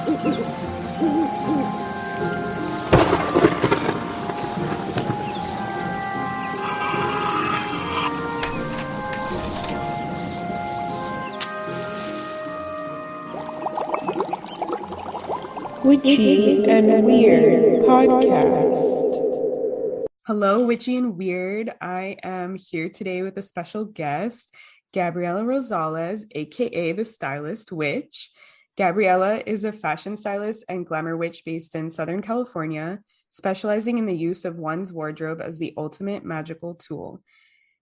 Witchy and Weird podcast. Hello, Witchy and Weird. I am here today with a special guest, Gabriela Rosales, a.k.a. the Stylist Witch. Gabriela is a fashion stylist and glamour witch based in Southern California, specializing in the use of one's wardrobe as the ultimate magical tool.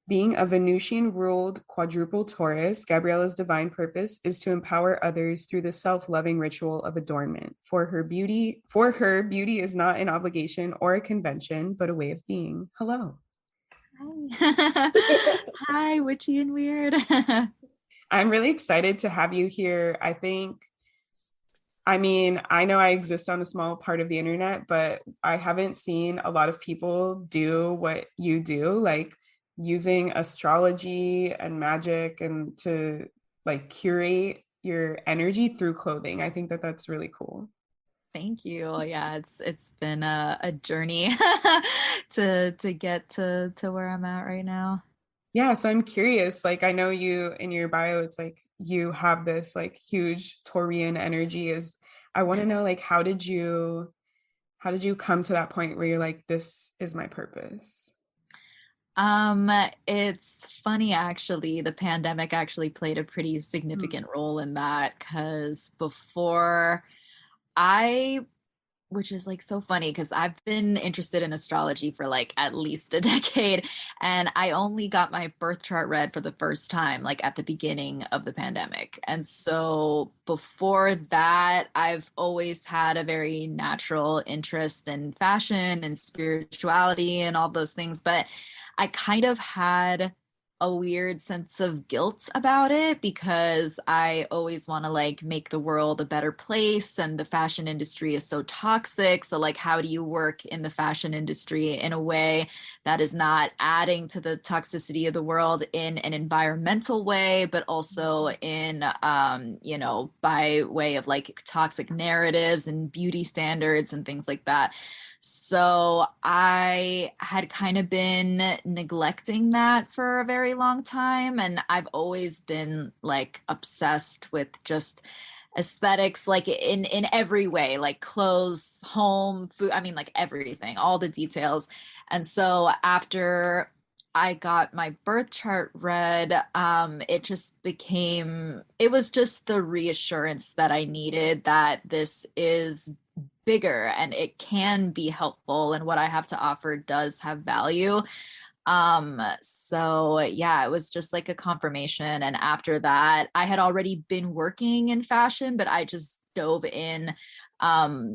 Being a Venusian-ruled quadruple Taurus, Gabriela's divine purpose is to empower others through the self-loving ritual of adornment. For her, beauty is not an obligation or a convention, but a way of being. Hello. Hi. Hi, Witchy and Weird. I'm really excited to have you here. I know I exist on a small part of the internet, but I haven't seen a lot of people do what you do, like using astrology and magic and to like curate your energy through clothing. I think that that's really cool. Thank you. Yeah, it's been a journey to get to where I'm at right now. Yeah, so I'm curious, like I know you in your bio, it's like you have this like huge Taurian energy. I want to know like how did you come to that point where you're like, this is my purpose? It's funny actually. The pandemic actually played a pretty significant role in that because before I which is like so funny because I've been interested in astrology for like at least a decade, and I only got my birth chart read for the first time like at the beginning of the pandemic. And so before that, I've always had a very natural interest in fashion and spirituality and all those things, but I kind of had a weird sense of guilt about it because I always want to like make the world a better place, and the fashion industry is so toxic. So like how do you work in the fashion industry in a way that is not adding to the toxicity of the world in an environmental way, but also in by way of like toxic narratives and beauty standards and things like that. So I had kind of been neglecting that for a very long time. And I've always been like obsessed with just aesthetics, like in every way, like clothes, home, food, I mean, like everything, all the details. And so after I got my birth chart read, it was just the reassurance that I needed that this is bigger and it can be helpful, and what I have to offer does have value. So yeah, it was just like a confirmation. And after that, I had already been working in fashion, but I just dove in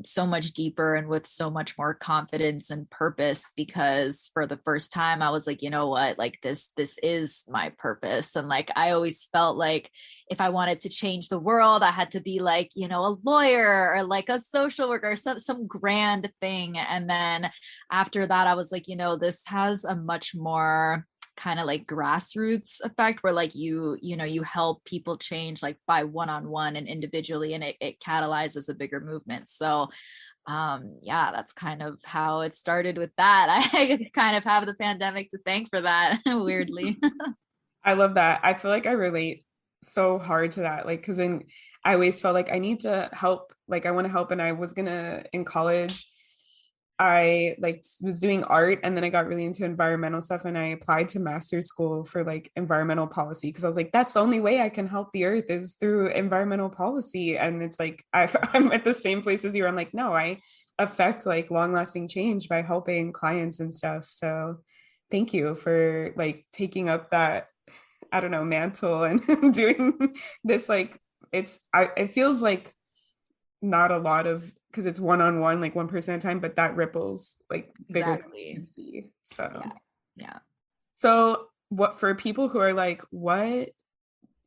so much deeper and with so much more confidence and purpose, because for the first time I was like, you know what, like this is my purpose. And like I always felt like if I wanted to change the world, I had to be like, a lawyer or like a social worker or some grand thing. And then after that, I was like, this has a much more kind of like grassroots effect where like you help people change like by one-on-one and individually, and it catalyzes a bigger movement. So yeah, that's kind of how it started with that. I kind of have the pandemic to thank for that. Weirdly. I love that. I feel like I relate so hard to that. Like, because I always felt like I need to help, like I want to help. And I was gonna in college, I like was doing art, and then I got really into environmental stuff, and I applied to master's school for like environmental policy because I was like, that's the only way I can help the earth is through environmental policy. And it's like I'm at the same place as you. I'm like, no, I affect like long-lasting change by helping clients and stuff. So thank you for like taking up that, I don't know, mantle and doing this. Like it feels like not a lot of, because it's one-on-one, like one person at a time, but that ripples like bigger than you can see. So Yeah. So what for people who are like, what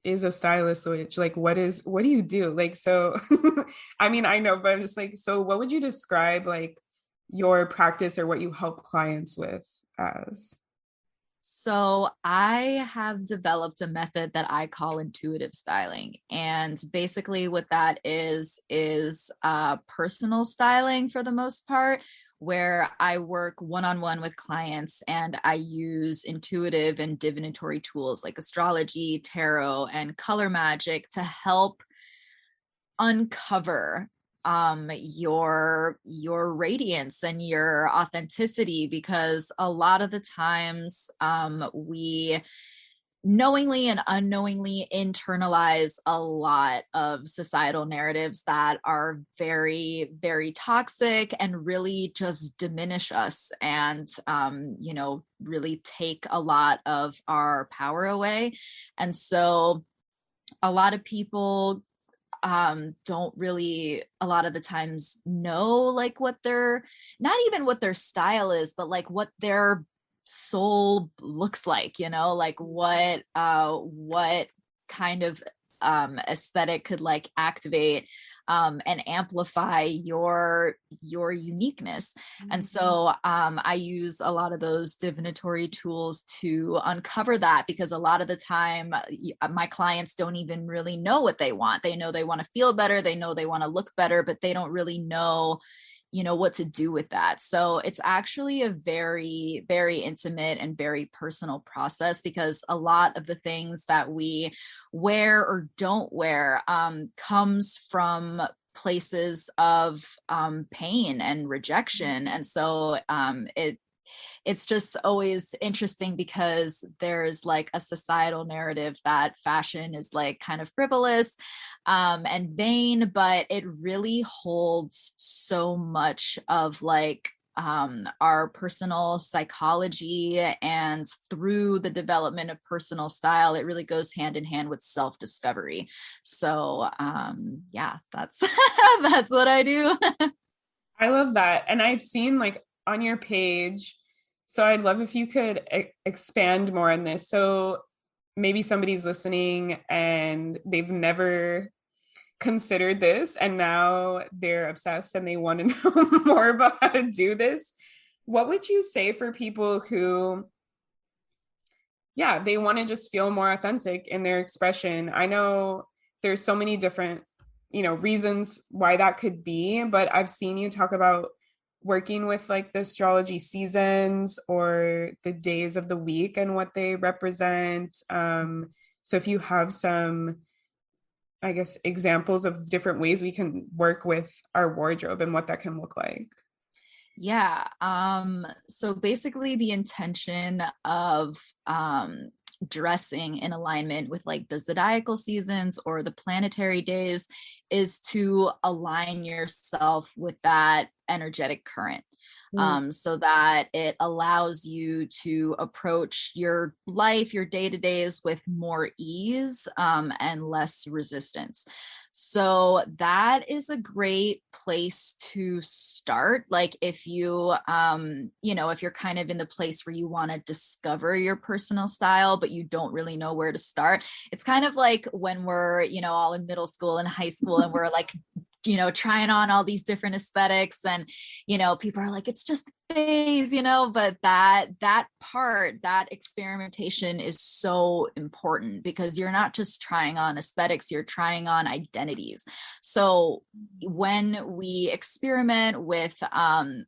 is a stylist witch? Like what do you do? Like, so I mean, I know, but I'm just like, so what would you describe like your practice or what you help clients with as? So I have developed a method that I call intuitive styling. And basically what that is personal styling for the most part, where I work one-on-one with clients and I use intuitive and divinatory tools like astrology, tarot, and color magic to help uncover your radiance and your authenticity, because a lot of the times we knowingly and unknowingly internalize a lot of societal narratives that are very, very toxic and really just diminish us and really take a lot of our power away. And so a lot of people don't really a lot of the times know like what their, not even what their style is, but like what their soul looks like, like what kind of aesthetic could like activate and amplify your uniqueness. And so I use a lot of those divinatory tools to uncover that, because a lot of the time my clients don't even really know what they want. They know they want to feel better, they know they want to look better, but they don't really know what to do with that. So it's actually a very, very intimate and very personal process, because a lot of the things that we wear or don't wear comes from places of pain and rejection. And so it's just always interesting, because there's like a societal narrative that fashion is like kind of frivolous and vain, but it really holds so much of like our personal psychology, and through the development of personal style, it really goes hand in hand with self-discovery. So yeah, that's that's what I do. I love that. And I've seen like on your page, so I'd love if you could expand more on this. So maybe somebody's listening and they've never considered this, and now they're obsessed and they want to know more about how to do this. What would you say for people who, yeah, they want to just feel more authentic in their expression? I know there's so many different, reasons why that could be, but I've seen you talk about working with like the astrology seasons or the days of the week and what they represent. So if you have some, I guess, examples of different ways we can work with our wardrobe and what that can look like. Yeah. So basically the intention of dressing in alignment with like the zodiacal seasons or the planetary days is to align yourself with that energetic current. So that it allows you to approach your life, your day-to-days with more ease and less resistance. So that is a great place to start. Like if you, if you're kind of in the place where you want to discover your personal style, but you don't really know where to start. It's kind of like when we're, all in middle school and high school and we're like, trying on all these different aesthetics, and people are like, it's just phase, but that experimentation is so important, because you're not just trying on aesthetics, you're trying on identities. So when we experiment with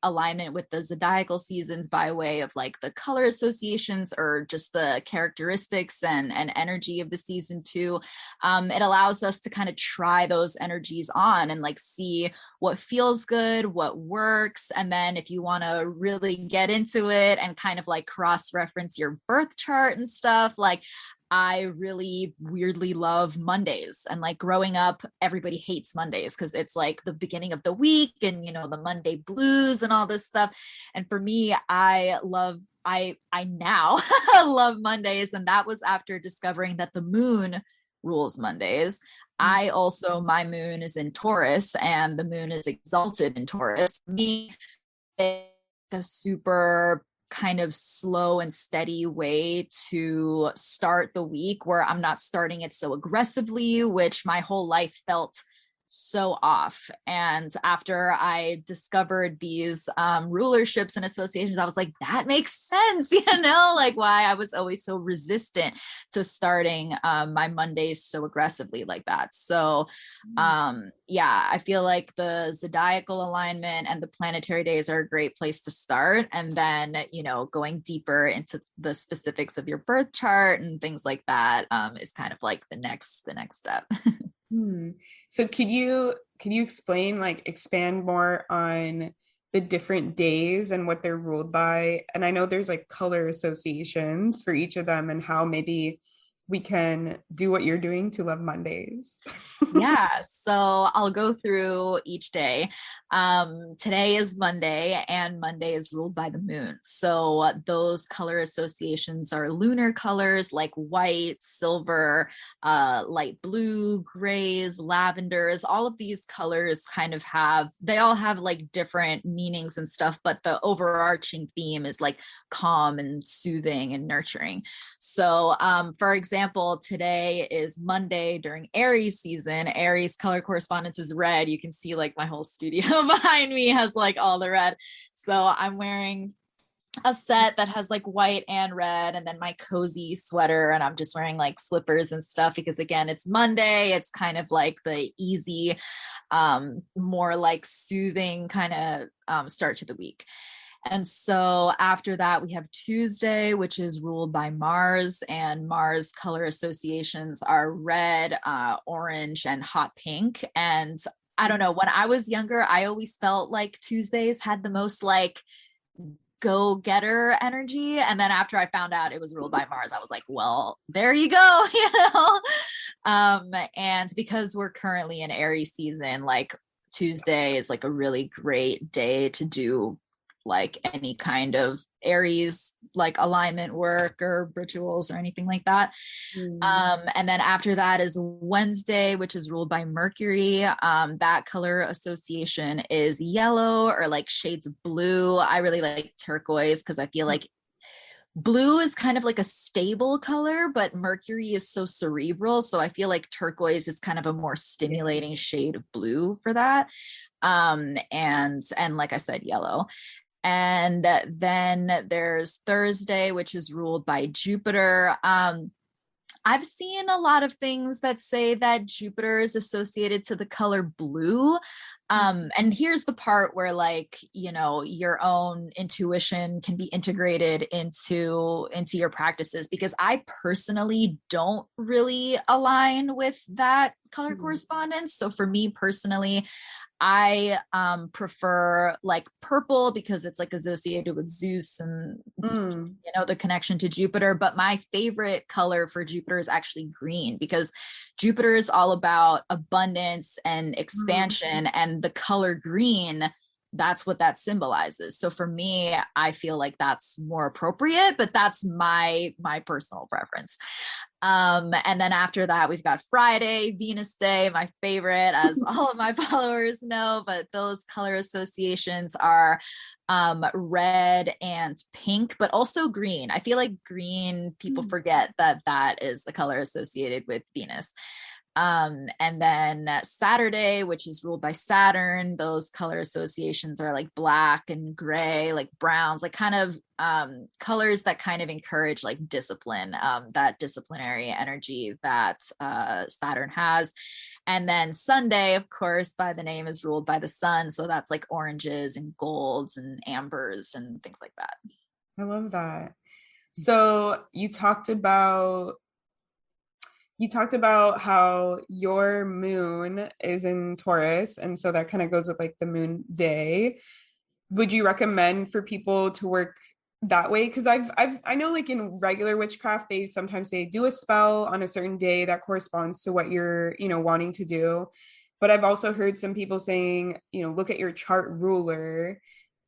alignment with the zodiacal seasons by way of like the color associations or just the characteristics and energy of the season too, it allows us to kind of try those energies on and like see what feels good, what works. And then if you want to really get into it and kind of like cross-reference your birth chart and stuff, like I really weirdly love Mondays. And like growing up, everybody hates Mondays because it's like the beginning of the week and, the Monday blues and all this stuff. And for me, I now love Mondays. And that was after discovering that the moon rules Mondays. I also, my moon is in Taurus and the moon is exalted in Taurus. Me, it's a super kind of slow and steady way to start the week where I'm not starting it so aggressively, which my whole life felt so off. And after I discovered these rulerships and associations, I was like, that makes sense, like why I was always so resistant to starting my Mondays so aggressively like that. So yeah, I feel like the zodiacal alignment and the planetary days are a great place to start. And then, going deeper into the specifics of your birth chart and things like that is kind of like the next step. So could you explain, expand more on the different days and what they're ruled by? And I know there's like color associations for each of them, and how maybe we can do what you're doing to love Mondays. Yeah, so I'll go through each day. Today is Monday, and Monday is ruled by the moon. So those color associations are lunar colors like white, silver, light blue, grays, lavenders. All of these colors they all have like different meanings and stuff, but the overarching theme is like calm and soothing and nurturing. So for example, today is Monday during Aries season. Aries color correspondence is red. You can see like my whole studio behind me has like all the red. So I'm wearing a set that has like white and red, and then my cozy sweater, and I'm just wearing like slippers and stuff because again, it's Monday. It's kind of like the easy, more like soothing kind of start to the week. And so after that, we have Tuesday, which is ruled by Mars, and Mars color associations are red, orange, and hot pink. And I don't know, when I was younger, I always felt like Tuesdays had the most like go-getter energy. And then after I found out it was ruled by Mars, I was like, well, there you go, and because we're currently in Aries season, like Tuesday is like a really great day to do like any kind of Aries like alignment work or rituals or anything like that. And then after that is Wednesday, which is ruled by Mercury. That color association is yellow or like shades of blue. I really like turquoise because I feel like blue is kind of like a stable color, but Mercury is so cerebral. So I feel like turquoise is kind of a more stimulating shade of blue for that. And like I said, yellow. And then there's Thursday, which is ruled by Jupiter. I've seen a lot of things that say that Jupiter is associated to the color blue. And here's the part where like, your own intuition can be integrated into your practices, because I personally don't really align with that color correspondence. So for me personally, I prefer like purple because it's like associated with Zeus and the connection to Jupiter. But my favorite color for Jupiter is actually green, because Jupiter is all about abundance and expansion, and the color green, that's what that symbolizes. So for me, I feel like that's more appropriate, but that's my personal preference. And then after that, we've got Friday, Venus Day, my favorite, as all of my followers know, but those color associations are red and pink, but also green. I feel like green, people forget that is the color associated with Venus. And then Saturday, which is ruled by Saturn, those color associations are like black and gray, like browns, like kind of colors that kind of encourage like discipline, that disciplinary energy that Saturn has. And then Sunday, of course, by the name, is ruled by the sun. So that's like oranges and golds and ambers and things like that. I love that. So you talked about how your moon is in Taurus, and so that kind of goes with like the moon day. Would you recommend for people to work that way? Because I know like in regular witchcraft, they sometimes say do a spell on a certain day that corresponds to what you're wanting to do. But I've also heard some people saying, look at your chart ruler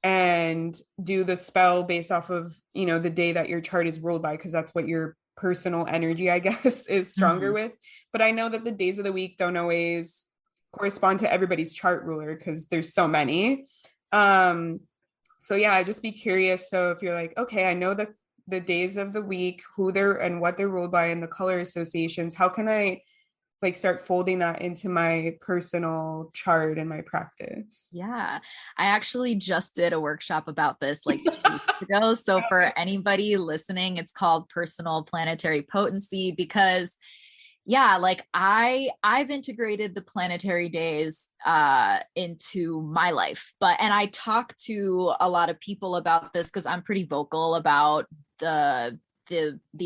and do the spell based off of the day that your chart is ruled by, because that's what your personal energy, I guess, is stronger with. But I know that the days of the week don't always correspond to everybody's chart ruler because there's so many. So yeah, I'd just be curious. So if you're like, okay, I know the days of the week, who they're and what they're ruled by, and the color associations, how can I like start folding that into my personal chart and my practice. Yeah, I actually just did a workshop about this like 2 weeks ago. So for anybody listening, it's called Personal Planetary Potency, because yeah, like I've integrated the planetary days into my life. And I talk to a lot of people about this because I'm pretty vocal about the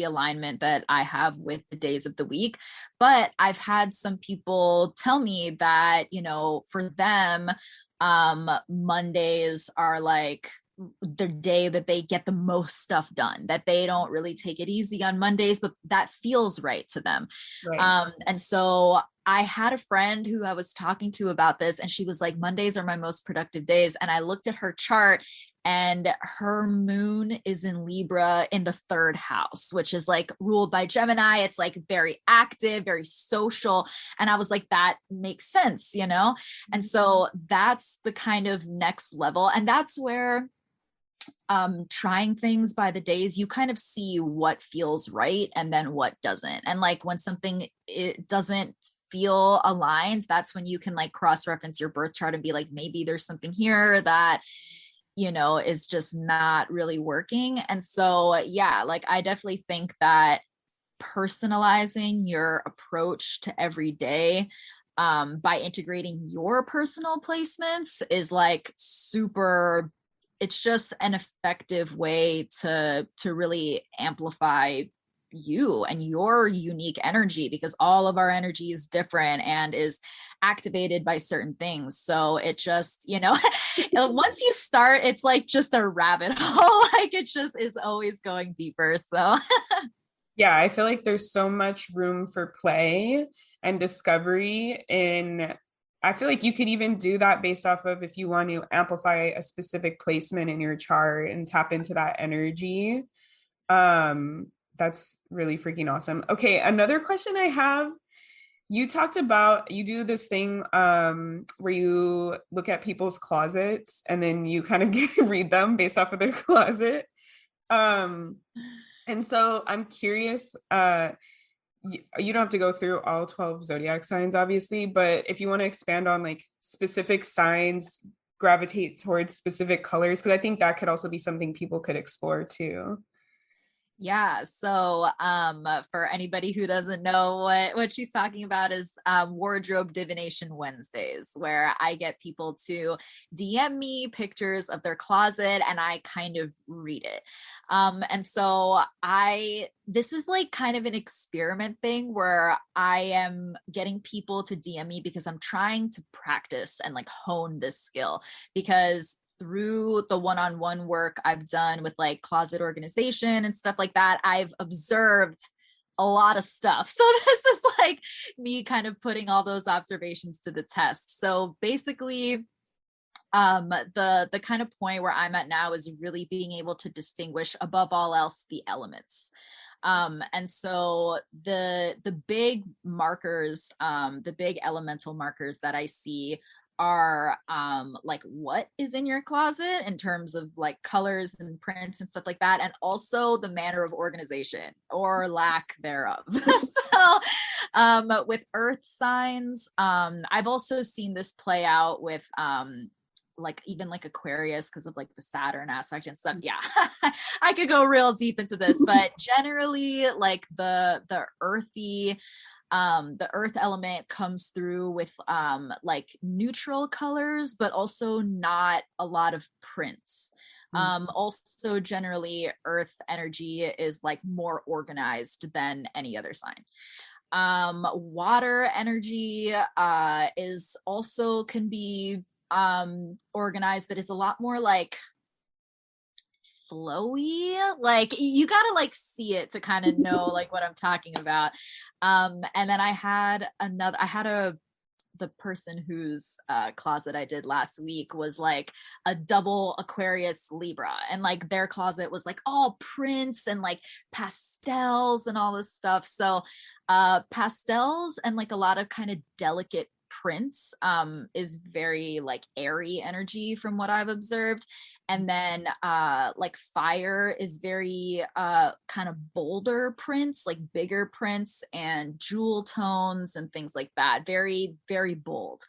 alignment that I have with the days of the week. But I've had some people tell me that, you know, for them, Mondays are like the day that they get the most stuff done, that they don't really take it easy on Mondays, but that feels right to them. Right. And so I had a friend who I was talking to about this, and she was like, Mondays are my most productive days. And I looked at her chart, and her moon is in Libra in the 3rd house, which is like ruled by Gemini. It's like very active, very social. And I was like, that makes sense, you know? And so that's the kind of next level. And that's where trying things by the days, you kind of see what feels right and then what doesn't. And like when something it doesn't feel aligned, that's when you can like cross-reference your birth chart and be like, maybe there's something here that, you know, is just not really working. And so yeah, like I definitely think that personalizing your approach to every day by integrating your personal placements is like super, it's just an effective way to really amplify you and your unique energy, because all of our energy is different and is activated by certain things. So it just, you know, once you start, it's like just a rabbit hole. Like it just is always going deeper. So Yeah, I feel like there's so much room for play and discovery. And I feel like you could even do that based off of if you want to amplify a specific placement in your chart and tap into that energy. That's really freaking awesome. Okay, another question I have. You talked about you do this thing where you look at people's closets and then you kind of read them based off of their closet. Um, and so I'm curious, you don't have to go through all 12 zodiac signs, obviously, but if you want to expand on like specific signs gravitate towards specific colors, because I think that could also be something people could explore too. yeah, so for anybody who doesn't know what she's talking about is Wardrobe Divination Wednesdays, where I get people to DM me pictures of their closet and I kind of read it. And so this is like kind of an experiment thing where I am getting people to DM me because I'm trying to practice and like hone this skill, because through the one-on-one work I've done with like closet organization and stuff like that, I've observed a lot of stuff. So this is like me kind of putting all those observations to the test. So basically, the kind of point where I'm at now is really being able to distinguish above all else the elements. And so the big markers, the big elemental markers that I see are like what is in your closet in terms of like colors and prints and stuff like that, and also the manner of organization or lack thereof. So with earth signs, I've also seen this play out with like even like Aquarius because of like the Saturn aspect and stuff. Yeah, I could go real deep into this, but generally like the earthy, the earth element comes through with like neutral colors, but also not a lot of prints. Also generally earth energy is like more organized than any other sign. Water energy is also can be organized, but is a lot more like flowy. Like you gotta like see it to kind of know like what I'm talking about. And then I had the person whose closet I did last week was like a double Aquarius Libra, and like their closet was like all prints and like pastels and all this stuff. So pastels and like a lot of kind of delicate prince is very like airy energy from what I've observed. And then like fire is very kind of bolder prints, like bigger prints and jewel tones and things like that. Very, very bold.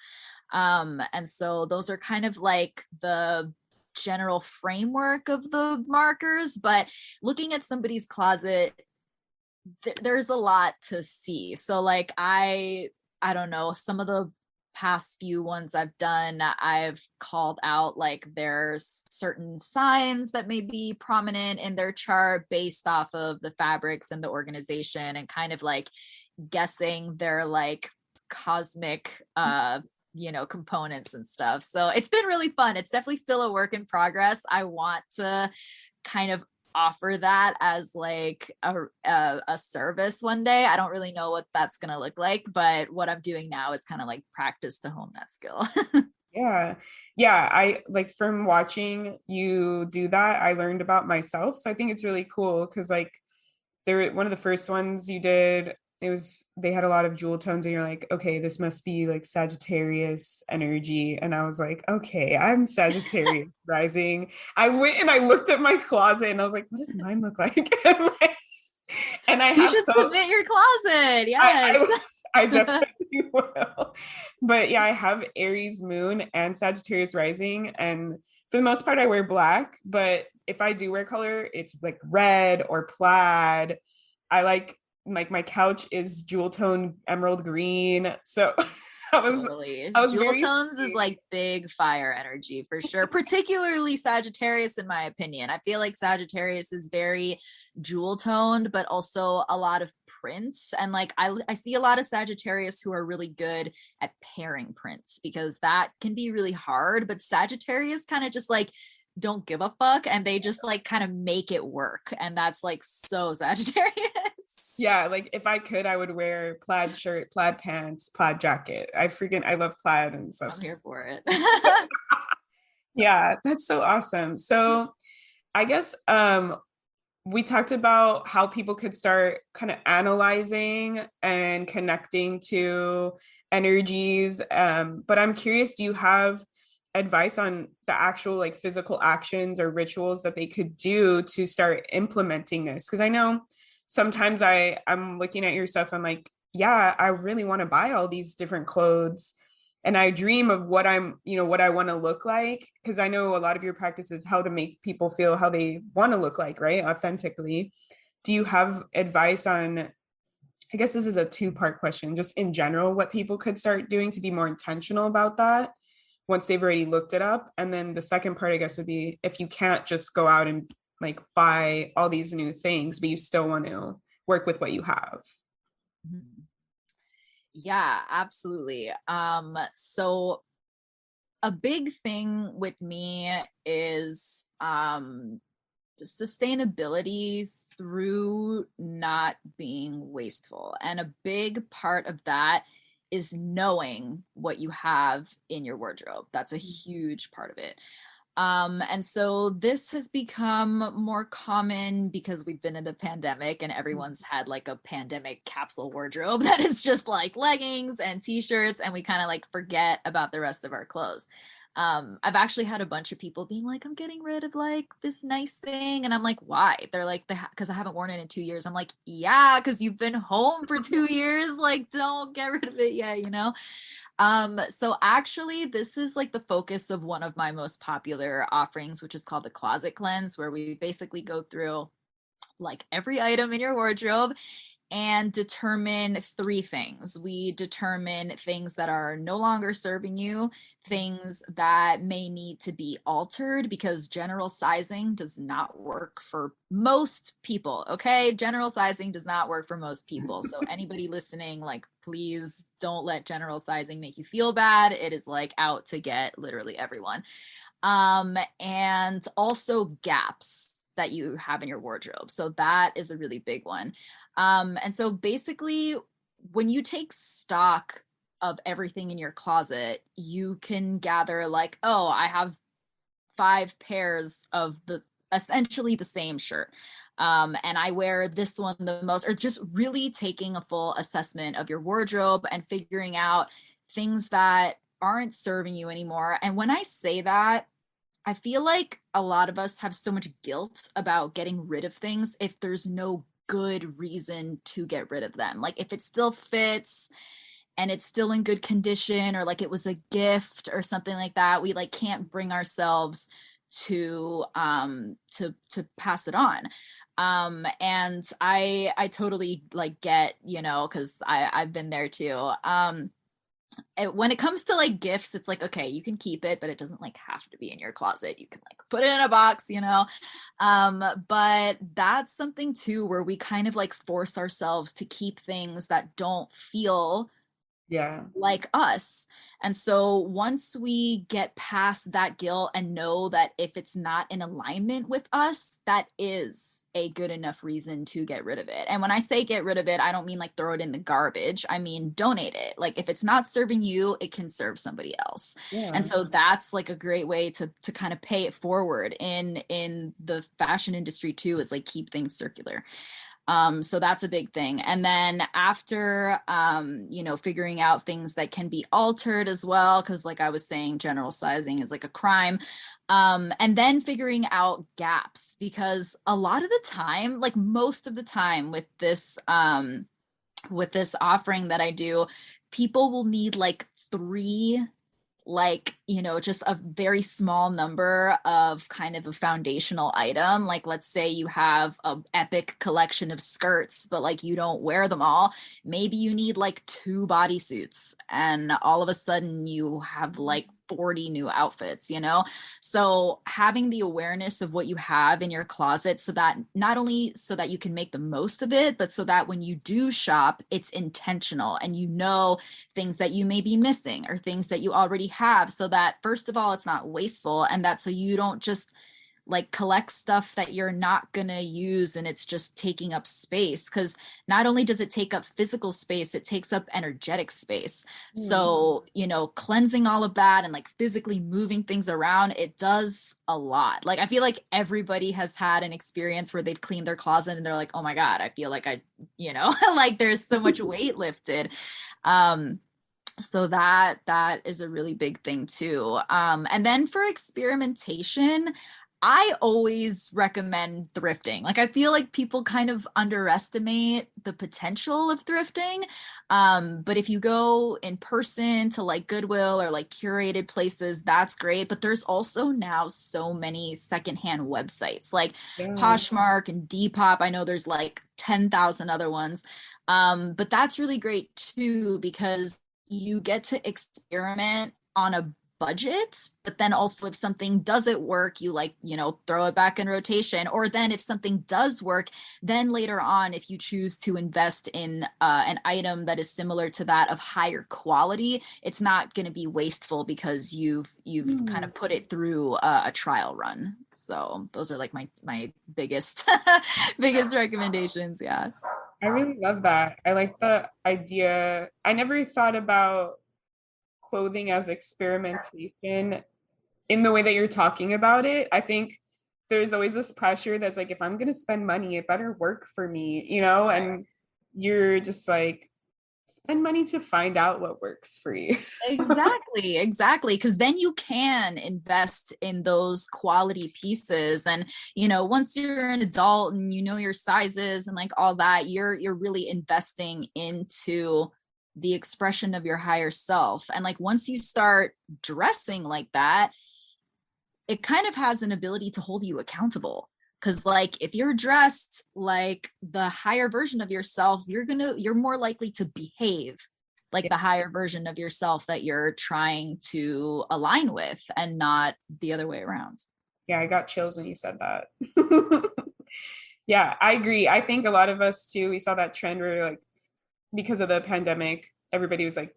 And so those are kind of like the general framework of the markers. But looking at somebody's closet, there's a lot to see. So like I don't know, some of the past few ones I've done, I've called out like there's certain signs that may be prominent in their chart based off of the fabrics and the organization, and kind of like guessing their like cosmic components and stuff. So it's been really fun. It's definitely still a work in progress. I want to kind of offer that as like a service one day. I don't really know what that's gonna look like, but what I'm doing now is kind of like practice to hone that skill. Yeah. I like, from watching you do that, I learned about myself. So I think it's really cool because like one of the first ones you did, they had a lot of jewel tones, and you're like, okay, this must be like Sagittarius energy. And I was like, okay, I'm Sagittarius rising. I went and I looked at my closet and I was like, what does mine look like? And I You have should submit your closet. Yes. I definitely will. But yeah, I have Aries moon and Sagittarius rising. And for the most part, I wear black. But if I do wear color, it's like red or plaid. I like my couch is jewel tone emerald green. So Totally. I was Jewel very tones is like big fire energy for sure, particularly Sagittarius, in my opinion. I feel like Sagittarius is very jewel toned, but also a lot of prints. And like I see a lot of Sagittarius who are really good at pairing prints, because that can be really hard. But Sagittarius kind of just like don't give a fuck, and they just like kind of make it work. And that's like so Sagittarius. Yeah, like if I could, I would wear plaid shirt, plaid pants, plaid jacket. I love plaid and stuff. I'm here for it. Yeah, that's so awesome. So I guess we talked about how people could start kind of analyzing and connecting to energies. But I'm curious, do you have advice on the actual like physical actions or rituals that they could do to start implementing this? Because I know sometimes I'm looking at your stuff, I'm like, yeah, I really want to buy all these different clothes. And I dream of what what I want to look like. Because I know a lot of your practice is how to make people feel how they want to look like, right? Authentically. Do you have advice on, I guess this is a two-part question, just in general, what people could start doing to be more intentional about that once they've already looked it up? And then the second part, I guess, would be if you can't just go out and like buy all these new things, but you still want to work with what you have. Yeah, absolutely. So a big thing with me is sustainability through not being wasteful. And a big part of that is knowing what you have in your wardrobe. That's a huge part of it. And so this has become more common because we've been in the pandemic and everyone's had like a pandemic capsule wardrobe that is just like leggings and t-shirts, and we kind of like forget about the rest of our clothes. I've actually had a bunch of people being like, I'm getting rid of like this nice thing. And I'm like, why? They're like, because I haven't worn it in 2 years. I'm like, yeah, because you've been home for 2 years. Like, don't get rid of it yet, you know? So actually this is like the focus of one of my most popular offerings, which is called the Closet Cleanse, where we basically go through like every item in your wardrobe and determine 3 things. We determine things that are no longer serving you, things that may need to be altered, because general sizing does not work for most people, okay? General sizing does not work for most people. So anybody listening, like, please don't let general sizing make you feel bad. It is like out to get literally everyone. And also gaps that you have in your wardrobe. So that is a really big one. And so basically, when you take stock of everything in your closet, you can gather like, oh, I have 5 pairs of essentially the same shirt. And I wear this one the most, or just really taking a full assessment of your wardrobe and figuring out things that aren't serving you anymore. And when I say that, I feel like a lot of us have so much guilt about getting rid of things if there's no good reason to get rid of them. Like if it still fits and it's still in good condition, or like it was a gift or something like that, we like can't bring ourselves to pass it on. And I totally like get, you know, because I've been there too. When it comes to like gifts, it's like, okay, you can keep it, but it doesn't like have to be in your closet. You can like put it in a box, you know. But that's something too where we kind of like force ourselves to keep things that don't feel like us. And so once we get past that guilt and know that if it's not in alignment with us, that is a good enough reason to get rid of it. And when I say get rid of it, I don't mean like throw it in the garbage. I mean donate it. Like if it's not serving you, it can serve somebody else. And so that's like a great way to kind of pay it forward in the fashion industry too, is like keep things circular. So that's a big thing. And then after, you know, figuring out things that can be altered as well, because like I was saying, general sizing is like a crime. And then figuring out gaps, because a lot of the time, like most of the time with this offering that I do, people will need like 3, like, you know, just a very small number of kind of a foundational item. Like let's say you have a epic collection of skirts, but like you don't wear them all. Maybe you need like 2 bodysuits, and all of a sudden you have like 40 new outfits, you know? So having the awareness of what you have in your closet, so that not only so that you can make the most of it, but so that when you do shop, it's intentional and you know things that you may be missing or things that you already have, so that first of all, it's not wasteful, and that so you don't just like collect stuff that you're not gonna use and it's just taking up space. Because not only does it take up physical space, it takes up energetic space. So, you know, cleansing all of that and like physically moving things around, it does a lot. Like I feel like everybody has had an experience where they've cleaned their closet and they're like, oh my God, I feel like I, you know, like there's so much weight lifted. So that is a really big thing too. And then for experimentation, I always recommend thrifting. Like I feel like people kind of underestimate the potential of thrifting. But if you go in person to like Goodwill or like curated places, that's great. But there's also now so many secondhand websites like Poshmark and Depop. I know there's like 10,000 other ones. But that's really great too, because you get to experiment on a budget, but then also if something doesn't work, you like, you know, throw it back in rotation. Or then if something does work, then later on, if you choose to invest in an item that is similar to that of higher quality, it's not going to be wasteful because you've kind of put it through a trial run. So those are like my biggest biggest recommendations. Yeah. I really love that. I like the idea. I never thought about clothing as experimentation in the way that you're talking about it. I think there's always this pressure that's like, if I'm going to spend money, it better work for me, you know? And you're just like, spend money to find out what works for you. Exactly. Because then you can invest in those quality pieces. And, you know, once you're an adult and you know your sizes and like all that, you're really investing into the expression of your higher self. And like once you start dressing like that, it kind of has an ability to hold you accountable. Because like if you're dressed like the higher version of yourself, you're more likely to behave like the higher version of yourself that you're trying to align with, and not the other way around. Yeah, I got chills when you said that. Yeah, I agree. I think a lot of us too, we saw that trend where like, because of the pandemic, everybody was like,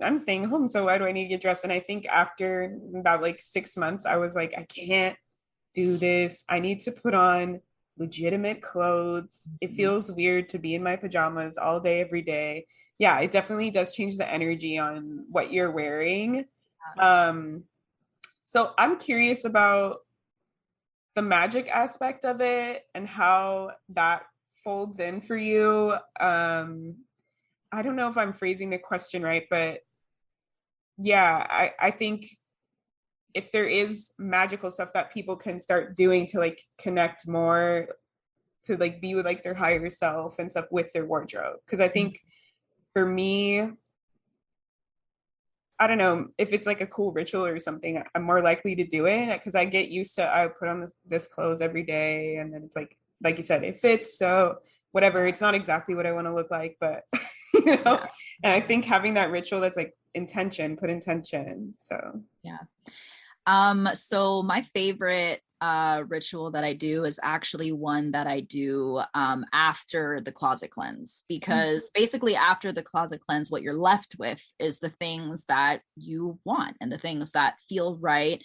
I'm staying home, so why do I need to get dressed? And I think after about like 6 months, I was like, I can't do this. I need to put on legitimate clothes. It feels weird to be in my pajamas all day, every day. Yeah, it definitely does change the energy on what you're wearing. So I'm curious about the magic aspect of it and how that folds in for you. I don't know if I'm phrasing the question right, but yeah, I think if there is magical stuff that people can start doing to like connect more, to like be with like their higher self and stuff with their wardrobe. Because I think for me, I don't know if it's like a cool ritual or something, I'm more likely to do it because I get used to, I put on this clothes every day, and then it's like you said, it fits. So whatever, it's not exactly what I want to look like, but you know, Yeah. and I think having that ritual that's like intention, put intention. So Yeah. So my favorite ritual that I do is actually one that I do after the closet cleanse, because basically after the closet cleanse, what you're left with is the things that you want and the things that feel right.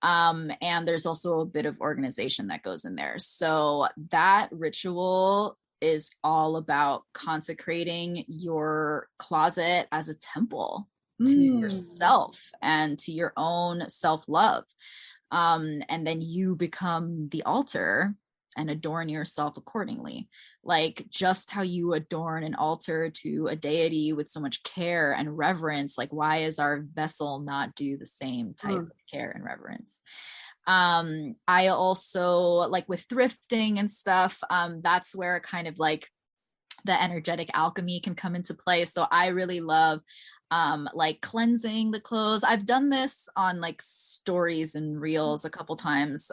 And there's also a bit of organization that goes in there. So that ritual is all about consecrating your closet as a temple to yourself and to your own self-love. And then you become the altar and adorn yourself accordingly. Like just how you adorn an altar to a deity with so much care and reverence, like why is our vessel not do the same type of care and reverence? I also like with thrifting and stuff, that's where kind of like the energetic alchemy can come into play. So I really love like cleansing the clothes. I've done this on like stories and reels a couple times.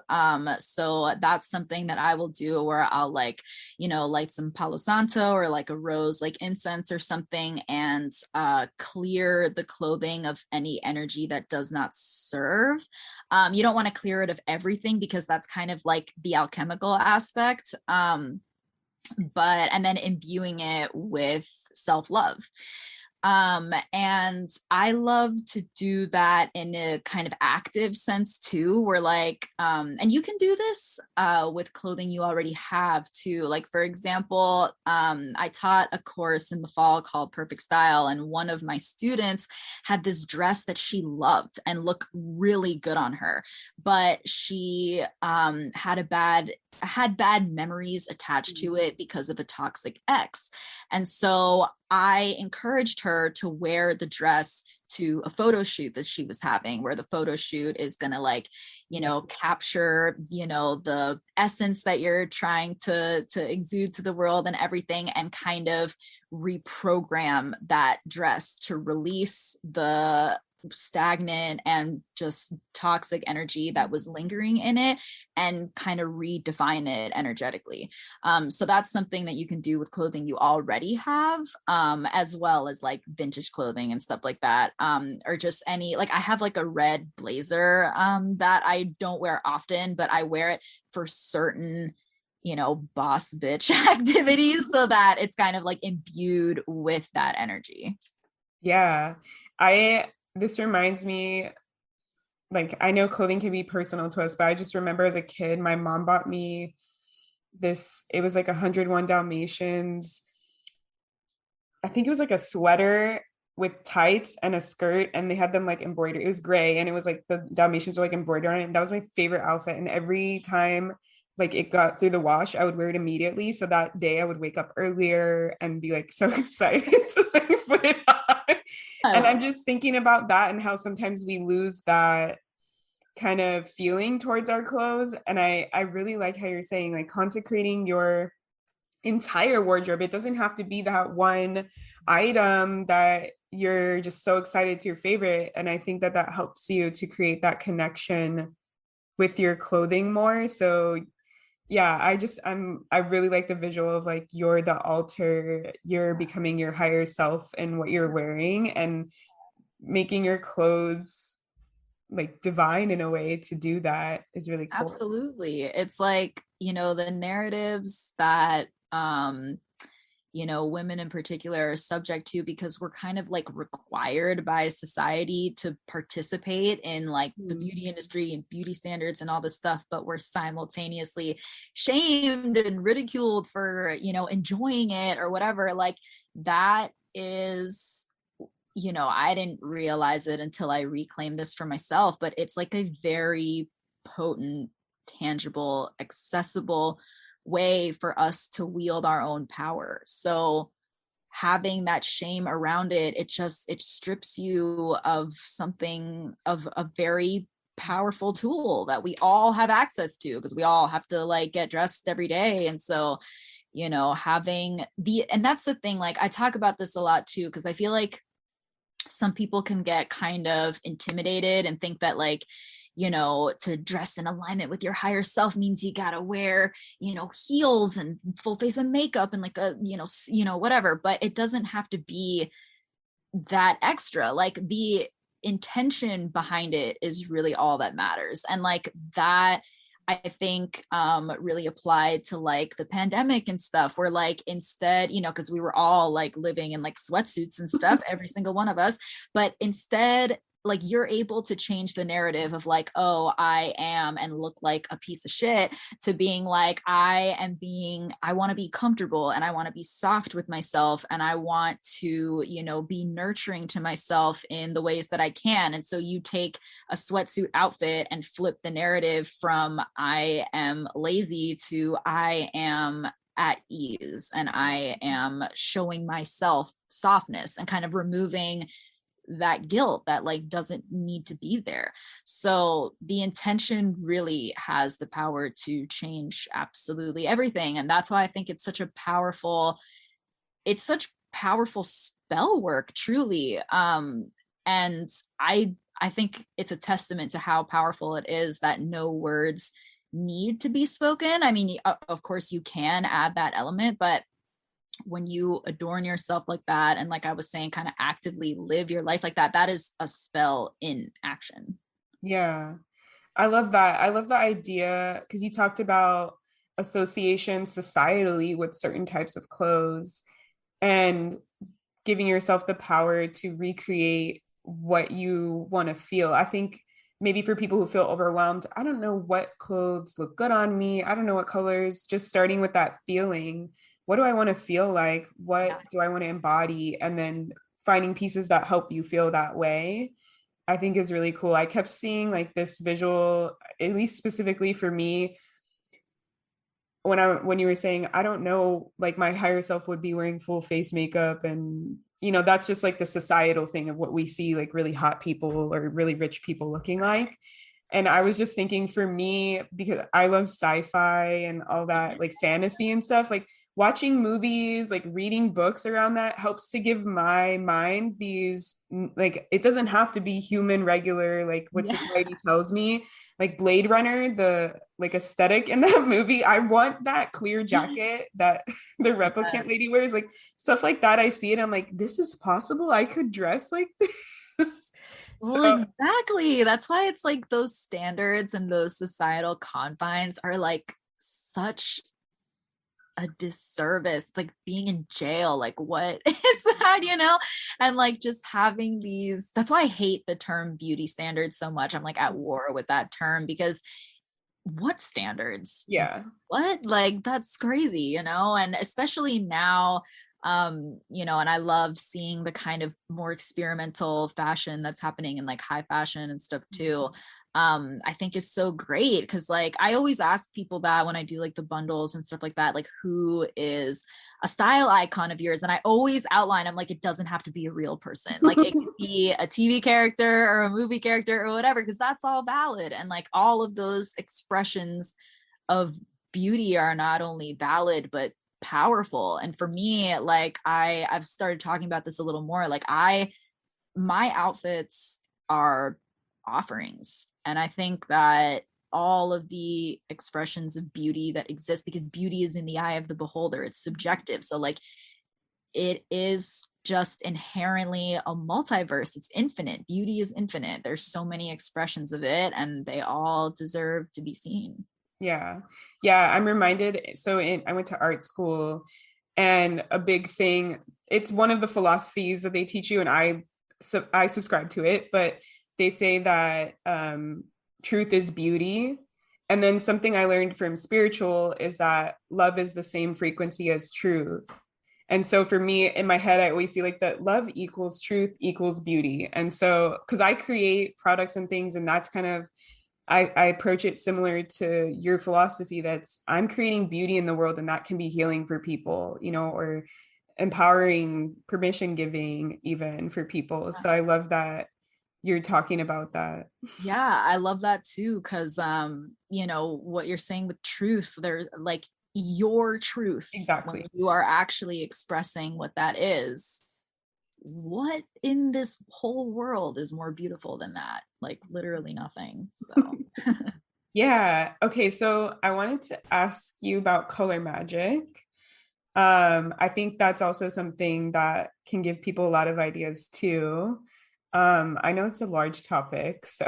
So that's something that I will do where I'll like, you know, light some Palo Santo or like a rose, like incense or something, and clear the clothing of any energy that does not serve. You don't want to clear it of everything because that's kind of like the alchemical aspect. But and then imbuing it with self-love. And I love to do that in a kind of active sense too, where like and you can do this with clothing you already have too. Like for example, I taught a course in the fall called Perfect Style, and one of my students had this dress that she loved and looked really good on her, but she had bad memories attached to it because of a toxic ex. And so I encouraged her to wear the dress to a photo shoot that she was having, where the photo shoot is going to like, you know, capture, you know, the essence that you're trying to exude to the world and everything, and kind of reprogram that dress to release the stagnant and just toxic energy that was lingering in it and kind of redefine it energetically. So that's something that you can do with clothing you already have, as well as like vintage clothing and stuff like that, or just any, like I have like a red blazer that I don't wear often, but I wear it for certain, you know, boss bitch activities, so that it's kind of like imbued with that energy. yeah, this reminds me, like, I know clothing can be personal to us, but I just remember as a kid, my mom bought me this, it was like 101 Dalmatians. I think it was like a sweater with tights and a skirt, and they had them like embroidered. It was gray, and it was like the Dalmatians were like embroidered on it. And that was my favorite outfit. And every time like it got through the wash, I would wear it immediately. So that day I would wake up earlier and be like so excited to like put it on. And I'm just thinking about that and how sometimes we lose that kind of feeling towards our clothes. And I really like how you're saying like consecrating your entire wardrobe. It doesn't have to be that one item that you're just so excited to your favorite. And I think that that helps you to create that connection with your clothing more. So yeah, I really like the visual of like you're the altar, you're becoming your higher self and what you're wearing, and making your clothes like divine in a way to do that is really cool. Absolutely. It's like, you know, the narratives that you know, women in particular are subject to, because we're kind of like required by society to participate in like the beauty industry and beauty standards and all this stuff, but we're simultaneously shamed and ridiculed for, you know, enjoying it or whatever. Like that is, you know, I didn't realize it until I reclaimed this for myself, but it's like a very potent, tangible, accessible way for us to wield our own power. So having that shame around it, it strips you of something, of a very powerful tool that we all have access to, because we all have to like get dressed every day. And so, you know, having and that's the thing, like I talk about this a lot too, because I feel like some people can get kind of intimidated and think that like, you know, to dress in alignment with your higher self means you gotta wear, you know, heels and full face of makeup and like a, you know, whatever. But it doesn't have to be that extra. Like the intention behind it is really all that matters. And like that, I think really applied to like the pandemic and stuff, where like instead, you know, because we were all like living in like sweatsuits and stuff, every single one of us, but instead, like you're able to change the narrative of like, oh, I am and look like a piece of shit, to being like, I want to be comfortable and I want to be soft with myself and I want to, you know, be nurturing to myself in the ways that I can. And so you take a sweatsuit outfit and flip the narrative from I am lazy to I am at ease and I am showing myself softness and kind of removing that guilt that like doesn't need to be there. So the intention really has the power to change absolutely everything. And that's why I think it's such powerful spell work, truly. And I think it's a testament to how powerful it is that no words need to be spoken. I mean, of course you can add that element, but when you adorn yourself like that, and like I was saying, kind of actively live your life like that, that is a spell in action. Yeah. I love that. I love the idea because you talked about association societally with certain types of clothes and giving yourself the power to recreate what you want to feel. I think maybe for people who feel overwhelmed, I don't know what clothes look good on me. I don't know what colors, just starting with that feeling. What do I want to feel like? What do I want to embody? And then finding pieces that help you feel that way, I think is really cool. I kept seeing like this visual, at least specifically for me, when you were saying, I don't know, like my higher self would be wearing full face makeup. And, you know, that's just like the societal thing of what we see like really hot people or really rich people looking like. And I was just thinking for me, because I love sci-fi and all that, like fantasy and stuff, like watching movies, like reading books around that helps to give my mind these, like, it doesn't have to be human, regular, like what society tells me. Like Blade Runner, the like aesthetic in that movie, I want that clear jacket that the replicant lady wears, like stuff like that. I see it, I'm like, this is possible. I could dress like this. Well, exactly. That's why it's like those standards and those societal confines are like such a disservice. It's like being in jail. Like, what is that, you know? And like just having these, that's why I hate the term beauty standards so much. I'm like at war with that term, because what standards? Yeah. What? Like, that's crazy, you know? And especially now, you know, and I love seeing the kind of more experimental fashion that's happening in like high fashion and stuff too. I think is so great, because like I always ask people that when I do like the bundles and stuff like that, like who is a style icon of yours? And I always outline, I'm like, it doesn't have to be a real person. Like it could be a TV character or a movie character or whatever, because that's all valid. And like all of those expressions of beauty are not only valid, but powerful. And for me, like I've started talking about this a little more. Like my outfits are offerings. And I think that all of the expressions of beauty that exist, because beauty is in the eye of the beholder, it's subjective. So like it is just inherently a multiverse. It's infinite. Beauty is infinite. There's so many expressions of it, and they all deserve to be seen. Yeah. Yeah. I'm reminded. So I went to art school, and a big thing, it's one of the philosophies that they teach you, and I subscribe to it, but they say that truth is beauty. And then something I learned from spiritual is that love is the same frequency as truth. And so for me, in my head, I always see like that love equals truth equals beauty. And so, because I create products and things, and that's kind of, I approach it similar to your philosophy, that's I'm creating beauty in the world, and that can be healing for people, you know, or empowering, permission giving even for people. So I love that you're talking about that. Yeah, I love that too, because you know, what you're saying with truth, they're like your truth, when Exactly. you are actually expressing what that is. What in this whole world is more beautiful than that? Like literally nothing. So Yeah. Okay. So I wanted to ask you about color magic. I think that's also something that can give people a lot of ideas too. I know it's a large topic, so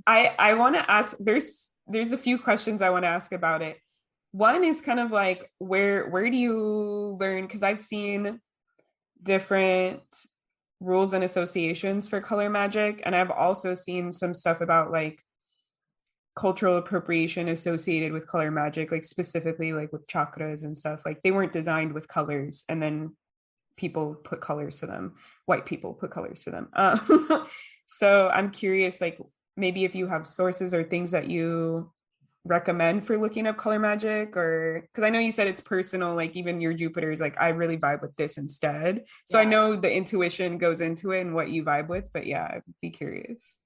I want to ask, there's a few questions I want to ask about it. One is kind of like where do you learn? Because I've seen different rules and associations for color magic, and I've also seen some stuff about like cultural appropriation associated with color magic, like specifically like with chakras and stuff. Like they weren't designed with colors, and then people put colors to them. White people put colors to them. So I'm curious, like maybe if you have sources or things that you recommend for looking up color magic, or because I know you said it's personal, like even your Jupiter is like, I really vibe with this instead. So I yeah. know the intuition goes into it and what you vibe with, but yeah, I'd be curious.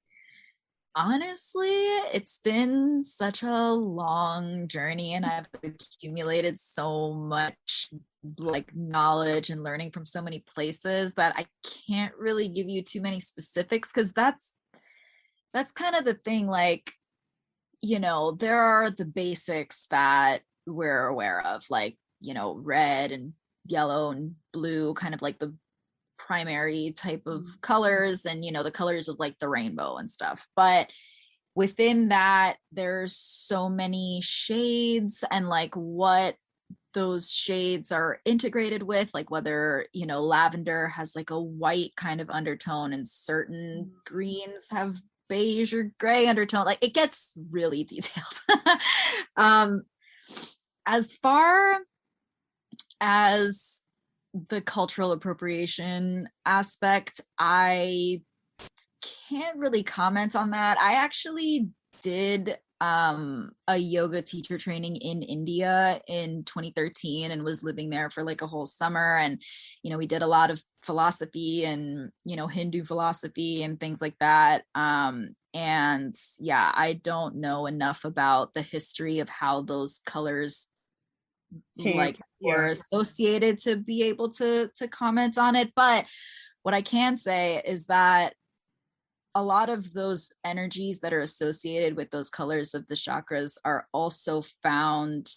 Honestly, it's been such a long journey, and I've accumulated so much like knowledge and learning from so many places that I can't really give you too many specifics, because that's kind of the thing. Like, you know, there are the basics that we're aware of, like, you know, red and yellow and blue, kind of like the primary type of colors, and you know, the colors of like the rainbow and stuff. But within that, there's so many shades, and like what those shades are integrated with, like whether, you know, lavender has like a white kind of undertone and certain greens have beige or gray undertone. Like it gets really detailed. um as far as the cultural appropriation aspect, I can't really comment on that. I actually did a yoga teacher training in India in 2013 and was living there for like a whole summer, and you know, we did a lot of philosophy and, you know, Hindu philosophy and things like that. And yeah, I don't know enough about the history of how those colors like were Yeah. associated to be able to comment on it. But what I can say is that a lot of those energies that are associated with those colors of the chakras are also found.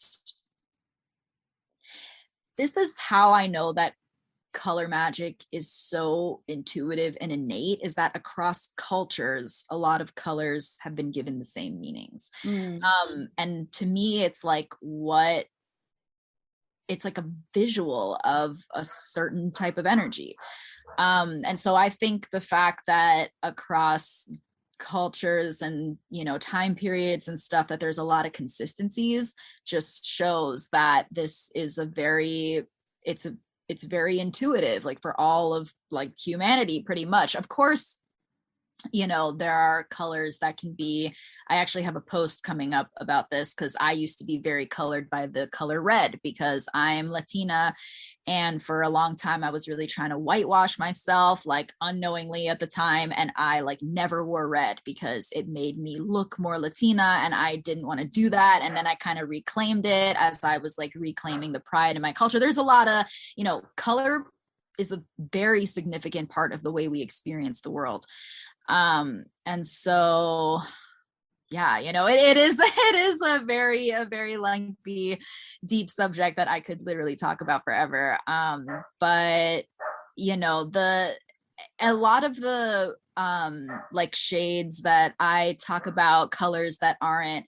This is how I know that color magic is so intuitive and innate, is that across cultures, a lot of colors have been given the same meanings. And to me, it's like it's like a visual of a certain type of energy. And so I think the fact that across cultures and, you know, time periods and stuff, that there's a lot of consistencies just shows that this is it's very intuitive, like for all of like humanity pretty much. Of course, you know, there are colors that can be, I actually have a post coming up about this, because I used to be very colored by the color red because I'm Latina, and for a long time I was really trying to whitewash myself, like unknowingly at the time, and I like never wore red because it made me look more Latina, and I didn't want to do that. And then I kind of reclaimed it as I was like reclaiming the pride in my culture. There's a lot of, you know, color is a very significant part of the way we experience the world. And so yeah, you know, it is it is a very lengthy, deep subject that I could literally talk about forever. But you know, a lot of the like shades that I talk about, colors that aren't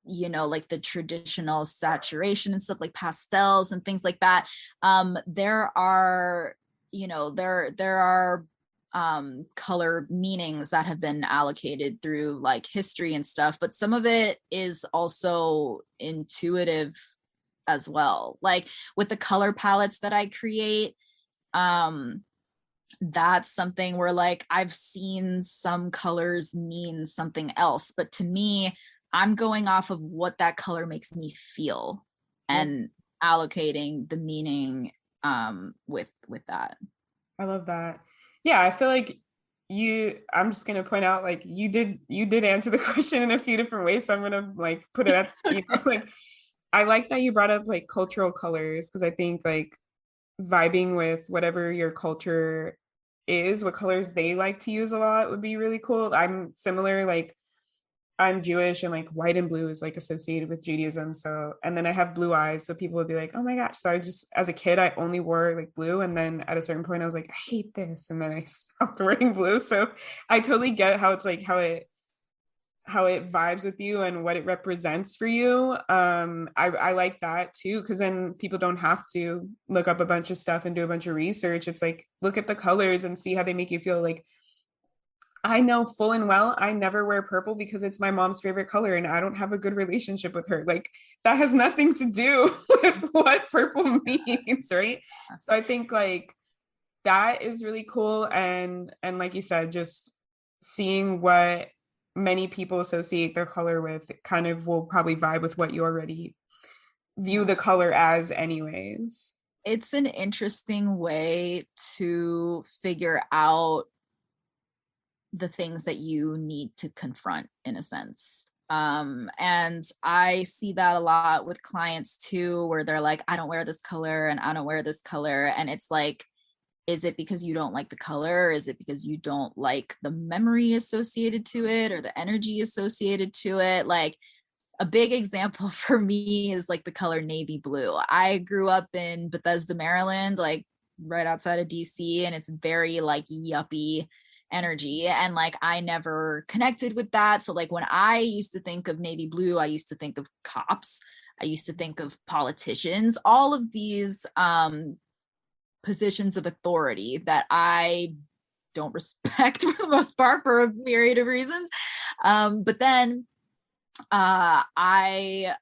you know, like the traditional saturation and stuff, like pastels and things like that. There are, you know, there are color meanings that have been allocated through like history and stuff, but some of it is also intuitive as well. Like with the color palettes that I create, that's something where like I've seen some colors mean something else, but to me, I'm going off of what that color makes me feel. And allocating the meaning with that. I love that. Yeah, I feel like I'm just gonna point out like you did answer the question in a few different ways. So I'm gonna like put it at, like I like that you brought up like cultural colors, because I think like vibing with whatever your culture is, what colors they like to use a lot would be really cool. I'm similar, like I'm Jewish, and like white and blue is like associated with Judaism. So, and then I have blue eyes. So people would be like, oh my gosh. So I just, as a kid, I only wore like blue. And then at a certain point, I was like, I hate this. And then I stopped wearing blue. So I totally get how it's like, how it vibes with you and what it represents for you. I like that too, because then people don't have to look up a bunch of stuff and do a bunch of research. It's like, look at the colors and see how they make you feel. Like, I know full and well I never wear purple because it's my mom's favorite color and I don't have a good relationship with her. Like, that has nothing to do with what purple means, right? So I think like that is really cool. And like you said, just seeing what many people associate their color with kind of will probably vibe with what you already view the color as anyways. It's an interesting way to figure out the things that you need to confront, in a sense. And I see that a lot with clients too, where they're like, I don't wear this color and I don't wear this color. And it's like, is it because you don't like the color? Or is it because you don't like the memory associated to it or the energy associated to it? Like, a big example for me is like the color navy blue. I grew up in Bethesda, Maryland, like right outside of DC, and it's very like yuppie energy, and like I never connected with that. So like when I used to think of navy blue, I used to think of cops, I used to think of politicians, all of these positions of authority that I don't respect for the most part for a myriad of reasons. But then I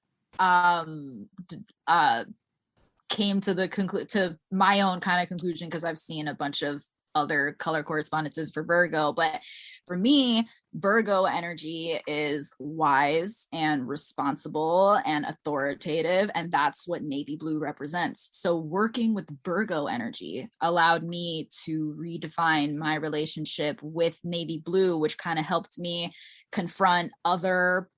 came to to my own kind of conclusion, because I've seen a bunch of other color correspondences for Virgo, but for me, Virgo energy is wise and responsible and authoritative, and that's what navy blue represents. So working with Virgo energy allowed me to redefine my relationship with navy blue, which kind of helped me confront other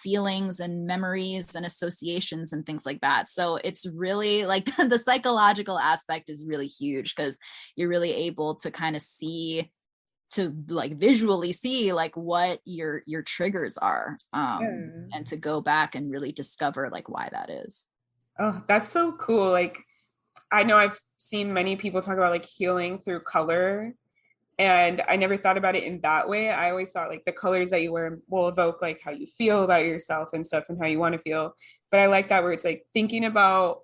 feelings and memories and associations and things like that. So it's really like the psychological aspect is really huge, because you're really able to kind of see, to like visually see like what your triggers are, and to go back and really discover like why that is. Oh, that's so cool. Like, I know I've seen many people talk about like healing through color, and I never thought about it in that way. I always thought like the colors that you wear will evoke like how you feel about yourself and stuff and how you want to feel. But I like that, where it's like thinking about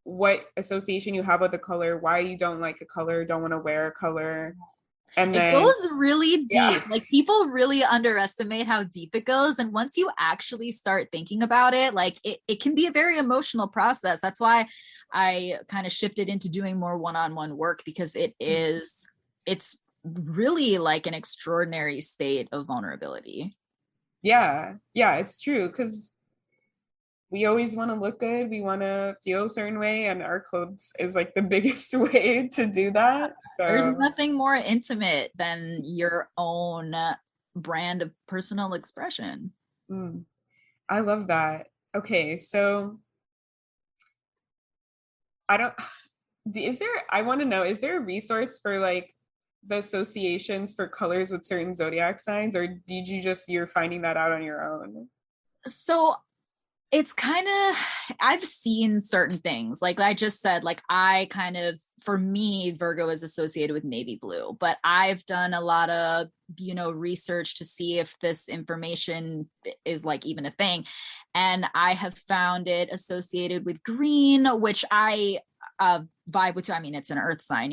what association you have with the color, why you don't like a color, don't want to wear a color. And then it goes really deep. Yeah. Like, people really underestimate how deep it goes. And once you actually start thinking about it, like it can be a very emotional process. That's why I kind of shifted into doing more one-on-one work, because it's really like an extraordinary state of vulnerability. Yeah, it's true, because we always want to look good, we want to feel a certain way, and our clothes is like the biggest way to do that. So there's nothing more intimate than your own brand of personal expression. I love that. Okay, so I want to know, is there a resource for like the associations for colors with certain zodiac signs, or you're finding that out on your own? So it's kind of, I've seen certain things, like I just said, like I kind of, for me, Virgo is associated with navy blue, but I've done a lot of research to see if this information is like even a thing, and I have found it associated with green, which I vibe with too. I mean, it's an earth sign,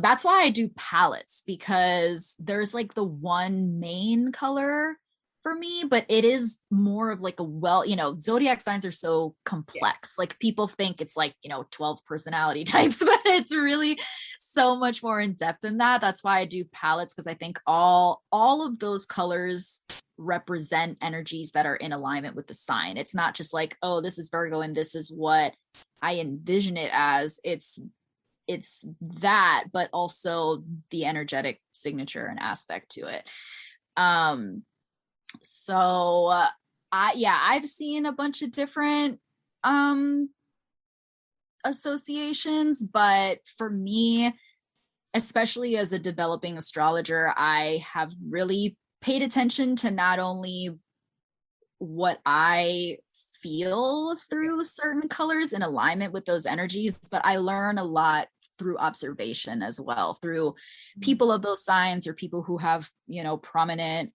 that's why I do palettes, because there's like the one main color for me, but it is more of like zodiac signs are so complex. Yeah. Like, people think it's like 12 personality types, but it's really so much more in depth than that. That's why I do palettes, because I think all of those colors represent energies that are in alignment with the sign. It's not just like, oh, this is Virgo and this is what I envision it as. It's that, but also the energetic signature and aspect to it. So I've seen a bunch of different associations, but for me, especially as a developing astrologer, I have really paid attention to not only what I feel through certain colors in alignment with those energies, but I learn a lot through observation as well, through people of those signs or people who have, prominent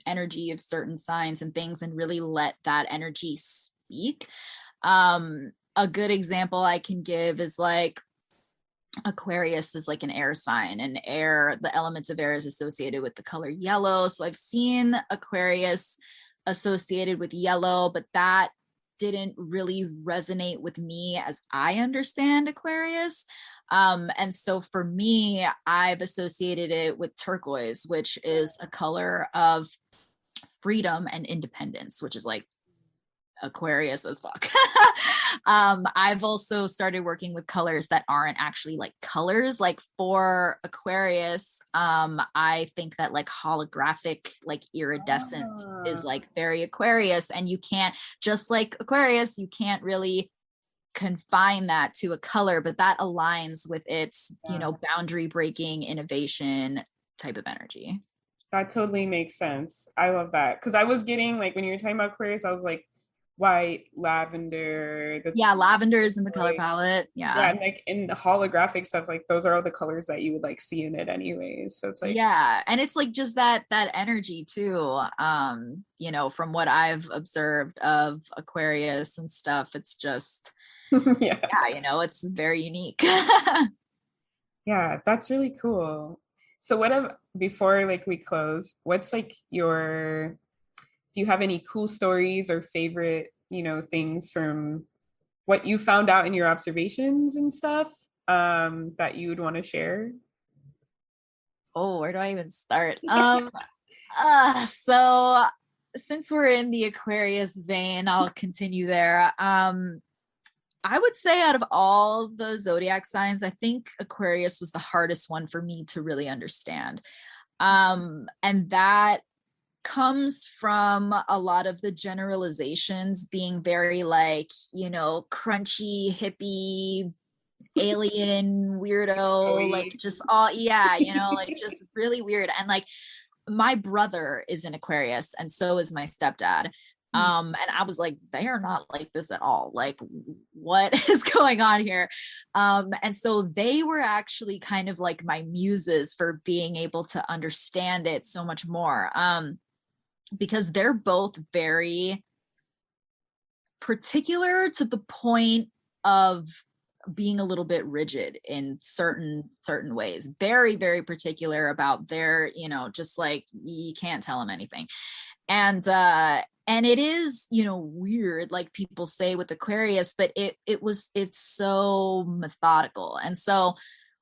energy of certain signs and things, and really let that energy speak. A good example I can give is like Aquarius is like an air sign, and air, the elements of air is associated with the color yellow. So I've seen Aquarius associated with yellow, but that didn't really resonate with me as I understand Aquarius. And so for me, I've associated it with turquoise, which is a color of freedom and independence, which is like Aquarius as fuck. I've also started working with colors that aren't actually like colors. Like for Aquarius, I think that like holographic, like iridescence is like very Aquarius, and you can't, just like Aquarius, you can't really confine that to a color, but that aligns with its, boundary breaking innovation type of energy. That totally makes sense. I love that. Because I was getting like, when you were talking about Aquarius, I was like, white, lavender. Lavender is in the color palette. Yeah, and like in the holographic stuff, like those are all the colors that you would like see in it anyways. So it's like, yeah, and it's like just that energy too. From what I've observed of Aquarius and stuff, it's just it's very unique. Yeah, that's really cool. So before like we close, what's like do you have any cool stories or favorite, things from what you found out in your observations and stuff, that you would want to share? Oh, where do I even start? So since we're in the Aquarius vein, I'll continue there. I would say out of all the zodiac signs, I think Aquarius was the hardest one for me to really understand. And that comes from a lot of the generalizations being very like, crunchy, hippie, alien, weirdo, like just all, like just really weird. And like my brother is an Aquarius, and so is my stepdad. And I was like, they are not like this at all. Like, what is going on here? And so they were actually kind of like my muses for being able to understand it so much more. Because they're both very particular to the point of being a little bit rigid in certain ways. Very, very particular about their, just like you can't tell them anything. And it is, weird, like people say with Aquarius, but it's so methodical. And so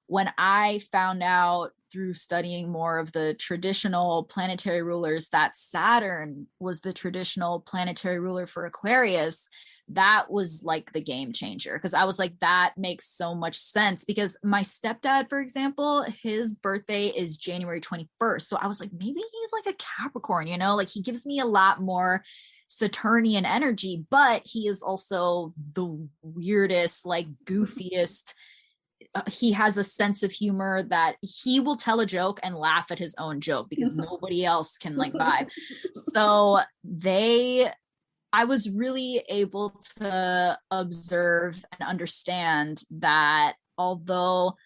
when I found out through studying more of the traditional planetary rulers that Saturn was the traditional planetary ruler for Aquarius, that was like the game changer, because I was like, that makes so much sense. Because my stepdad, for example, his birthday is January 21st. So I was like, maybe he's like a Capricorn, like he gives me a lot more Saturnian energy, but he is also the weirdest, like goofiest. He has a sense of humor that he will tell a joke and laugh at his own joke because nobody else can like vibe. So I was really able to observe and understand that although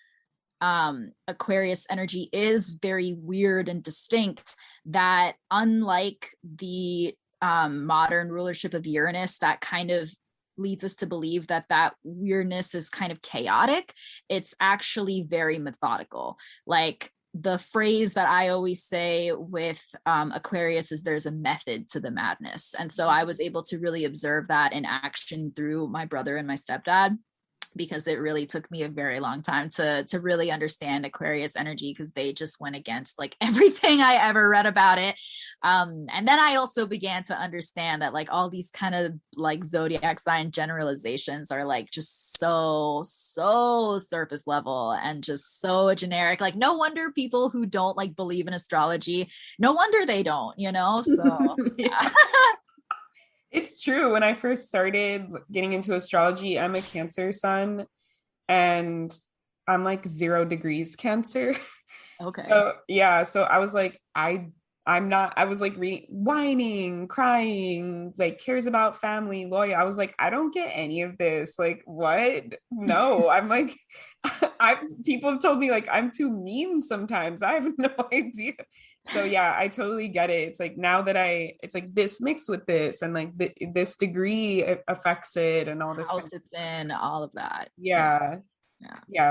Aquarius energy is very weird and distinct, that unlike the modern rulership of Uranus, that kind of leads us to believe that weirdness is kind of chaotic. It's actually very methodical. Like the phrase that I always say with Aquarius is there's a method to the madness. And so I was able to really observe that in action through my brother and my stepdad. because it really took me a very long time to really understand Aquarius energy, because they just went against like everything I ever read about it. And then I also began to understand that like all these kind of like zodiac sign generalizations are like just so surface level and just so generic. Like no wonder people who don't like believe in astrology, no wonder they don't, you know? So yeah. It's true. When I first started getting into astrology, I'm a Cancer sun and I'm like 0 degrees Cancer. Okay. So yeah, so I was like, I'm not, I was like whining, crying, like cares about family, loyal. I was like, I don't get any of this. Like, what? No, I'm like, people have told me like I'm too mean sometimes. I have no idea. So yeah, I totally get it. It's like now that it's like this mixed with this and like this degree affects it and all this. House it's in, all of that. Yeah,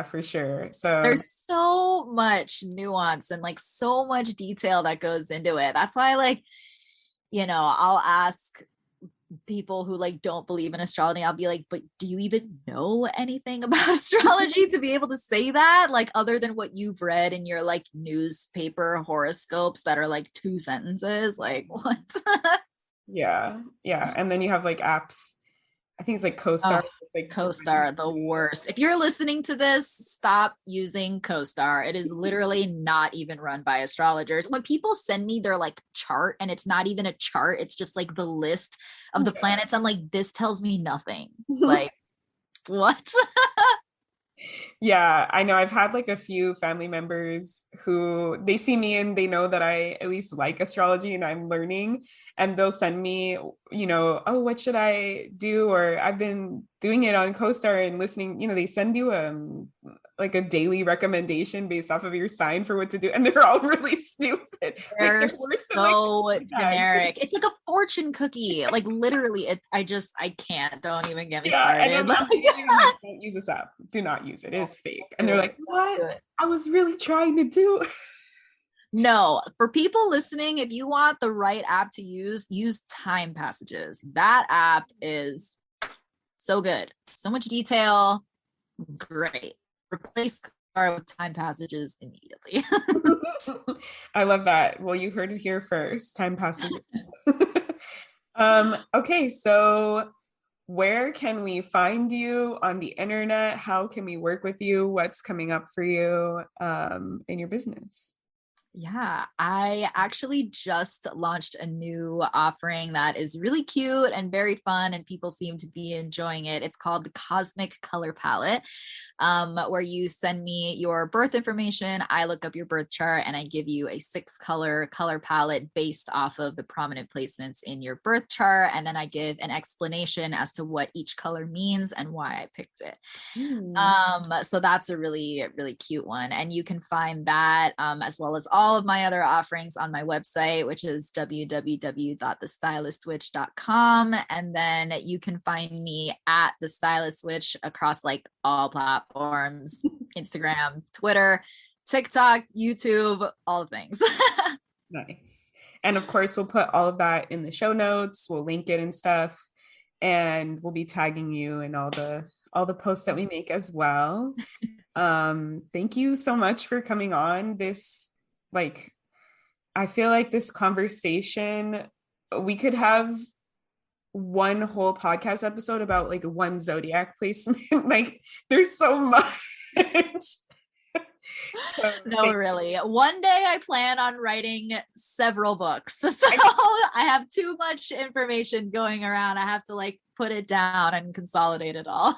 for sure. So there's so much nuance and like so much detail that goes into it. That's why like, you know, I'll ask people who like don't believe in astrology, I'll be like, but do you even know anything about astrology to be able to say that, like other than what you've read in your like newspaper horoscopes that are like 2 sentences? Like what? yeah and then you have like apps, I think it's like CoStar. It's like CoStar, the worst. If you're listening to this, stop using CoStar. It is literally not even run by astrologers. When people send me their like chart and it's not even a chart, it's just like the list of the planets, I'm like, this tells me nothing. Like, what? Yeah, I know. I've had like a few family members who they see me and they know that I at least like astrology and I'm learning, and they'll send me, you know, oh, what should I do? Or I've been doing it on CoStar and listening, you know, they send you like a daily recommendation based off of your sign for what to do, and they're all really stupid. They're like, so generic. It's like a fortune cookie. Like literally, I can't. Don't even get me started. And like, don't use this app. Do not use it. It's fake. And they're like, what? I was really trying to do. No, for people listening, if you want the right app to use Time Passages. That app is so good. So much detail. Great. Replace CoStar with Time Passages immediately. I love that. Well, you heard it here first. Time Passages. Okay, so where can we find you on the internet? How can we work with you? What's coming up for you in your business? Yeah, I actually just launched a new offering that is really cute and very fun, and people seem to be enjoying it. It's called the Cosmic Color Palette, where you send me your birth information. I look up your birth chart and I give you a 6-color color palette based off of the prominent placements in your birth chart. And then I give an explanation as to what each color means and why I picked it. So that's a really, really cute one. And you can find that as well as all of my other offerings on my website, which is www.thestylistwitch.com. And then you can find me at The Stylist Witch across like all platforms, Instagram, Twitter, TikTok, YouTube, all the things. Nice. And of course, we'll put all of that in the show notes. We'll link it and stuff. And we'll be tagging you in all the posts that we make as well. Thank you so much for coming on. This, like, I feel like this conversation, we could have one whole podcast episode about like one zodiac placement. Like, there's so much. No, really. One day I plan on writing several books. So I have too much information going around. I have to like put it down and consolidate it all.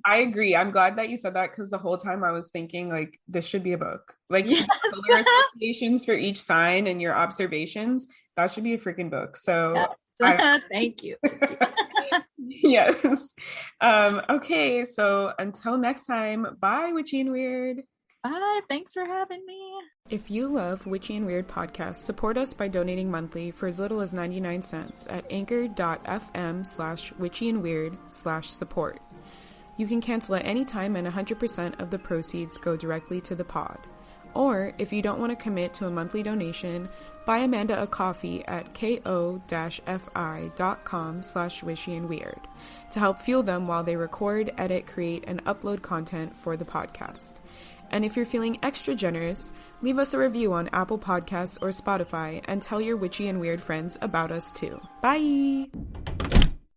I agree. I'm glad that you said that, because the whole time I was thinking like this should be a book. Like yes. Color associations for each sign and your observations. That should be a freaking book. So yes. Thank you. Yes. Okay. So until next time, bye, Witchy and Weird. Bye. Thanks for having me. If you love Witchy and Weird podcast, support us by donating monthly for as little as 99 cents at anchor.fm/witchyandweird/support. You can cancel at any time and 100% of the proceeds go directly to the pod. Or if you don't want to commit to a monthly donation, buy Amanda a coffee at ko-fi.com/wishyandweird to help fuel them while they record, edit, create, and upload content for the podcast. And if you're feeling extra generous, leave us a review on Apple Podcasts or Spotify and tell your witchy and weird friends about us too. Bye!